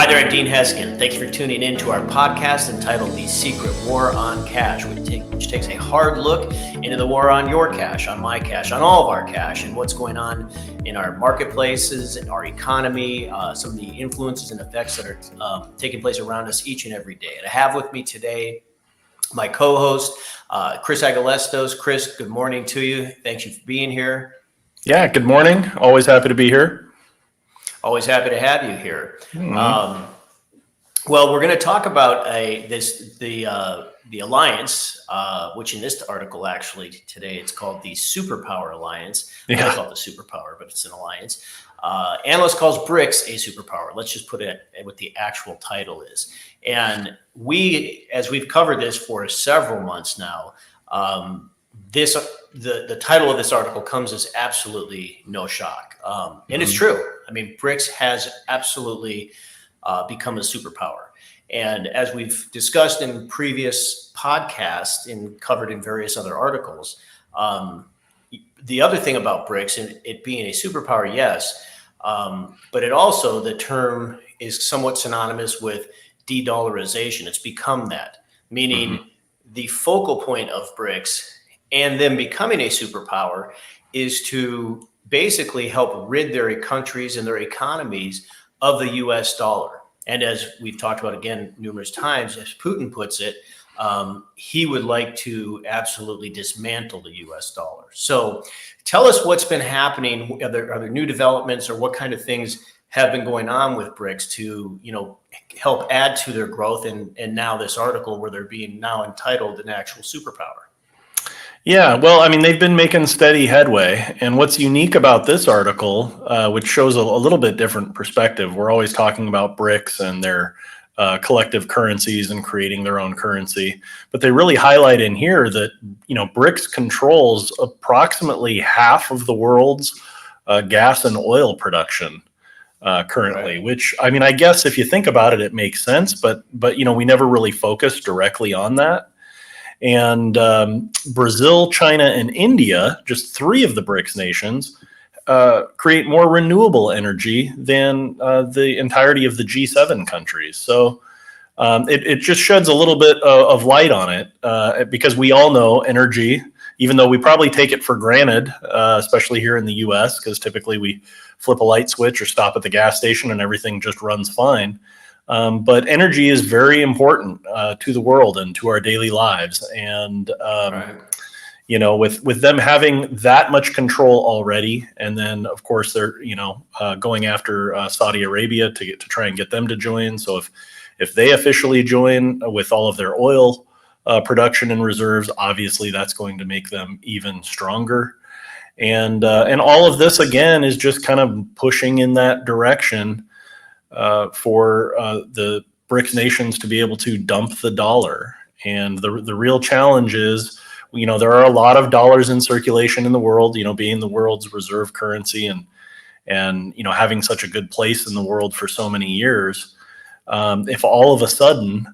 Hi there, I'm Dean Heskin. Thank you for tuning in to our podcast entitled The Secret War on Cash, which takes a hard look into the war on your cash, on my cash, on all of our cash, and what's going on in our marketplaces, in our economy, some of the influences and effects that are taking place around us each and every day. And I have with me today my co-host, Chris Agelastos. Chris, good morning to you. Thank you for being here. Yeah, good morning. Always happy to be here. Always happy to have you here. Well, we're going to talk about the alliance, which in this article actually today it's called the Superpower Alliance. Yeah. I call it the Superpower, but it's an alliance. Analyst calls BRICS a superpower. Let's just put it what the actual title is. And as we've covered this for several months now, the title of this article comes as absolutely no shock. And it's true. I mean, BRICS has absolutely become a superpower. And as we've discussed in previous podcasts and covered in various other articles, the other thing about BRICS and it being a superpower, yes, but it also, the term is somewhat synonymous with de-dollarization. It's become that, meaning the focal point of BRICS and them becoming a superpower is to basically help rid their countries and their economies of the US dollar. And as we've talked about again numerous times, as Putin puts it, he would like to absolutely dismantle the US dollar. So tell us what's been happening. Are there new developments or what kind of things have been going on with BRICS to, help add to their growth and now this article where they're being now entitled an actual superpower? Yeah, well, I mean, they've been making steady headway. And what's unique about this article, which shows a little bit different perspective, we're always talking about BRICS and their collective currencies and creating their own currency. But they really highlight in here that, BRICS controls approximately half of the world's gas and oil production currently, right. Which, I mean, I guess if you think about it, it makes sense. But we never really focus directly on that. And Brazil, China, and India, just three of the BRICS nations, create more renewable energy than the entirety of the G7 countries. So it just sheds a little bit of light on it because we all know energy, even though we probably take it for granted, especially here in the US, because typically we flip a light switch or stop at the gas station and everything just runs fine. But energy is very important to the world and to our daily lives. And, right. With them having that much control already, and then, of course, they're, going after Saudi Arabia to try and get them to join. So if they officially join with all of their oil production and reserves, obviously that's going to make them even stronger. And all of this, again, is just kind of pushing in that direction for the BRICS nations to be able to dump the dollar. And the real challenge is, there are a lot of dollars in circulation in the world, being the world's reserve currency and having such a good place in the world for so many years. If all of a sudden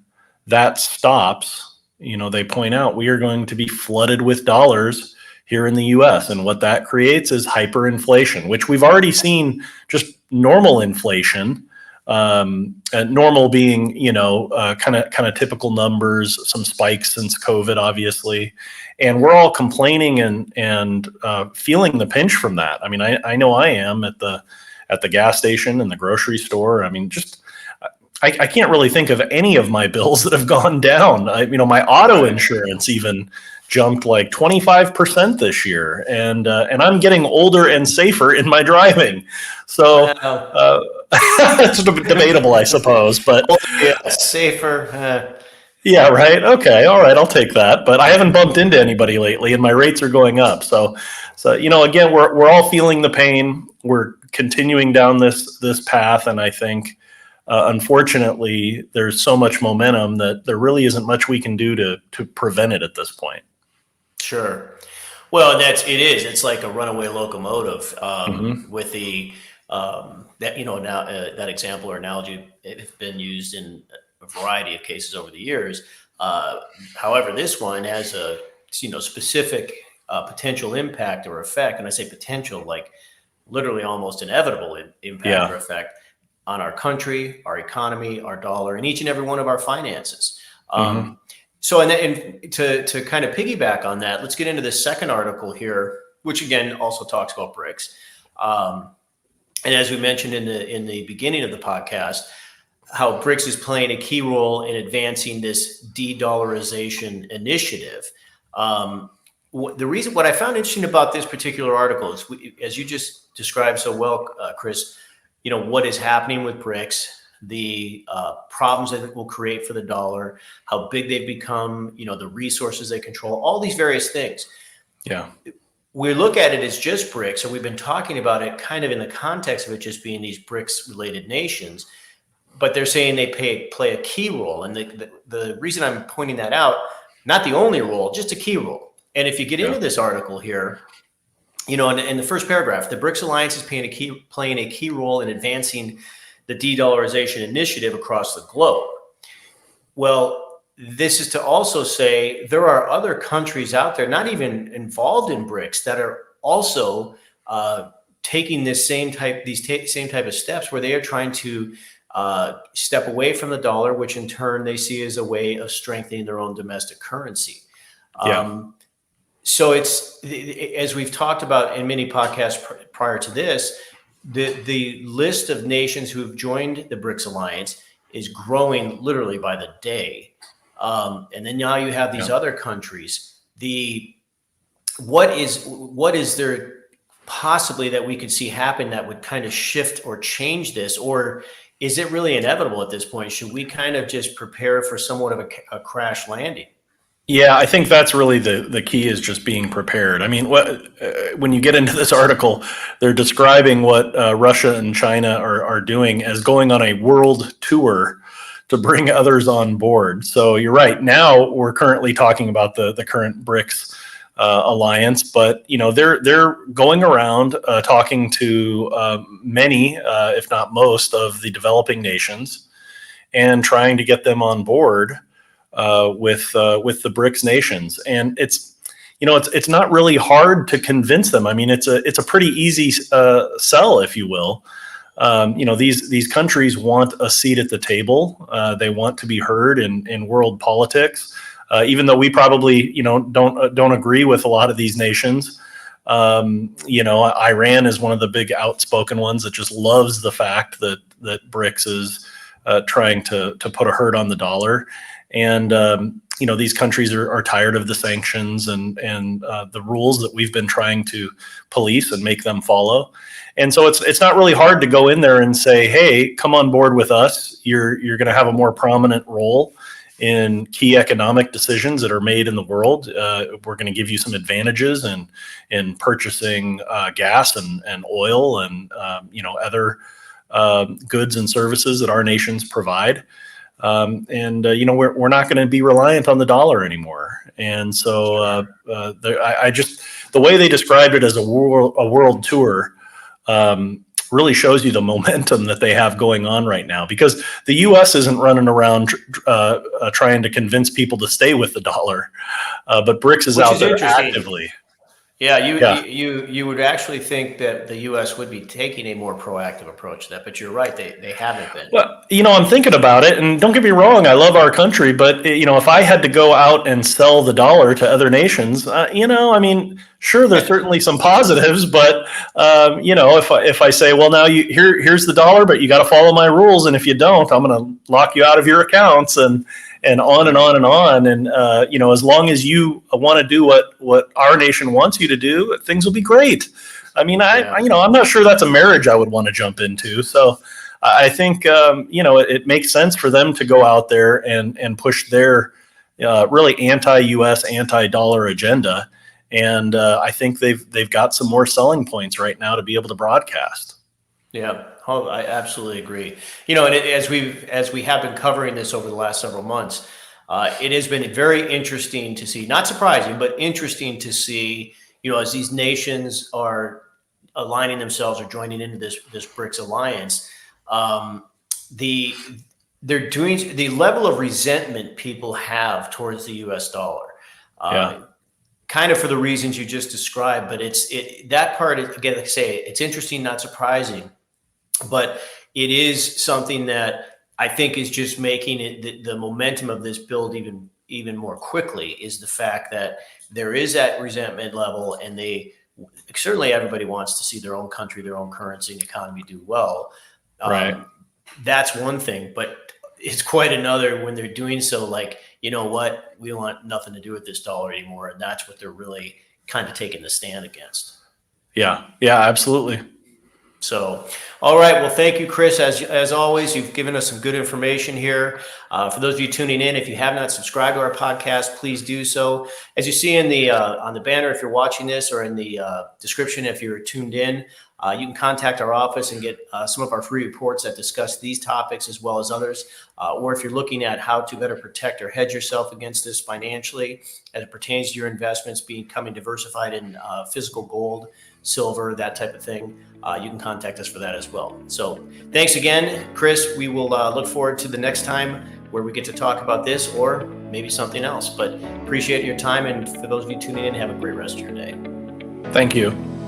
that stops, they point out we are going to be flooded with dollars here in the US. And what that creates is hyperinflation, which we've already seen just normal inflation. Normal being, kind of typical numbers, some spikes since COVID, obviously, and we're all complaining and feeling the pinch from that. I mean, I know I am at the gas station and the grocery store. I mean, I can't really think of any of my bills that have gone down. My auto insurance even jumped like 25% this year, and I'm getting older and safer in my driving. So it's debatable, I suppose, but safer. Yeah, right. Okay, all right, I'll take that. But I haven't bumped into anybody lately, and my rates are going up. So again, we're all feeling the pain. We're continuing down this path, and I think. Unfortunately, there's so much momentum that there really isn't much we can do to prevent it at this point. Sure. Well, it is. It's like a runaway locomotive with the now that example or analogy has been used in a variety of cases over the years. However, this one has a specific potential impact or effect, and I say potential like literally almost inevitable impact or effect. on our country, our economy, our dollar, and each and every one of our finances. Mhm. So, and to kind of piggyback on that, let's get into this second article here, which again also talks about BRICS. And as we mentioned in the beginning of the podcast, how BRICS is playing a key role in advancing this de-dollarization initiative. What I found interesting about this particular article is, as you just described so well, Chris, what is happening with BRICS, the problems that it will create for the dollar, how big they've become, the resources they control, all these various things. Yeah. We look at it as just BRICS, and we've been talking about it kind of in the context of it just being these BRICS-related nations, but they're saying they play a key role. And the reason I'm pointing that out, not the only role, just a key role. And if you get into this article here, in the first paragraph, the BRICS Alliance is playing a key role in advancing the de-dollarization initiative across the globe. Well, this is to also say there are other countries out there, not even involved in BRICS, that are also taking this same type of steps where they are trying to step away from the dollar, which in turn they see as a way of strengthening their own domestic currency. So it's, as we've talked about in many podcasts prior to this, the list of nations who have joined the BRICS Alliance is growing literally by the day. And then now you have these other countries. What is there possibly that we could see happen that would kind of shift or change this? Or is it really inevitable at this point? Should we kind of just prepare for somewhat of a crash landing? Yeah, I think that's really the key, is just being prepared. I mean, when you get into this article, they're describing what Russia and China are doing as going on a world tour to bring others on board. So you're right. Now we're currently talking about the current BRICS alliance, but they're going around talking to many, if not most, of the developing nations, and trying to get them on board with the BRICS nations. And it's not really hard to convince them. I mean, it's a pretty easy sell, if you will. These countries want a seat at the table. They want to be heard in world politics, even though we probably don't agree with a lot of these nations. Iran is one of the big outspoken ones that just loves the fact that BRICS is trying to put a hurt on the dollar. And these countries are tired of the sanctions and the rules that we've been trying to police and make them follow. And so it's not really hard to go in there and say, hey, come on board with us. You're going to have a more prominent role in key economic decisions that are made in the world. We're going to give you some advantages in purchasing gas and oil and other goods and services that our nations provide. We're not going to be reliant on the dollar anymore. And so the way they described it as a world tour really shows you the momentum that they have going on right now, because the U.S. isn't running around trying to convince people to stay with the dollar, but BRICS is out there actively. Yeah, you would actually think that the U.S. would be taking a more proactive approach to that, but you're right, they haven't been. Well, I'm thinking about it, and don't get me wrong, I love our country, but if I had to go out and sell the dollar to other nations, sure, there's certainly some positives, but if I say, well, now here's the dollar, but you got to follow my rules, and if you don't, I'm going to lock you out of your accounts, and on and on and on. And, as long as you want to do what our nation wants you to do, things will be great. I mean, I'm not sure that's a marriage I would want to jump into. So I think, it makes sense for them to go out there and push their really anti-US, anti-dollar agenda. And I think they've got some more selling points right now to be able to broadcast. Yeah, I absolutely agree. And as we have been covering this over the last several months, it has been very interesting to see, not surprising, but interesting to see, as these nations are aligning themselves or joining into this BRICS alliance, the level of resentment people have towards the U.S. dollar. Kind of for the reasons you just described, but that part, again, like I say, it's interesting, not surprising. But it is something that I think is just making it the momentum of this build even more quickly, is the fact that there is that resentment level, and certainly everybody wants to see their own country, their own currency and economy do well. Right. That's one thing, but it's quite another when they're doing so like, you know what, we want nothing to do with this dollar anymore. And that's what they're really kind of taking the stand against. Yeah. Yeah, absolutely. So, all right. Well, thank you, Chris. As always, you've given us some good information here. For those of you tuning in, if you have not subscribed to our podcast, please do so. As you see in the on the banner, if you're watching this, or in the description, if you're tuned in, you can contact our office and get some of our free reports that discuss these topics as well as others. Or if you're looking at how to better protect or hedge yourself against this financially, as it pertains to your investments becoming diversified in physical gold, silver, that type of thing, you can contact us for that as well. So thanks again, Chris. We will look forward to the next time where we get to talk about this or maybe something else. But appreciate your time. And for those of you tuning in, have a great rest of your day. Thank you.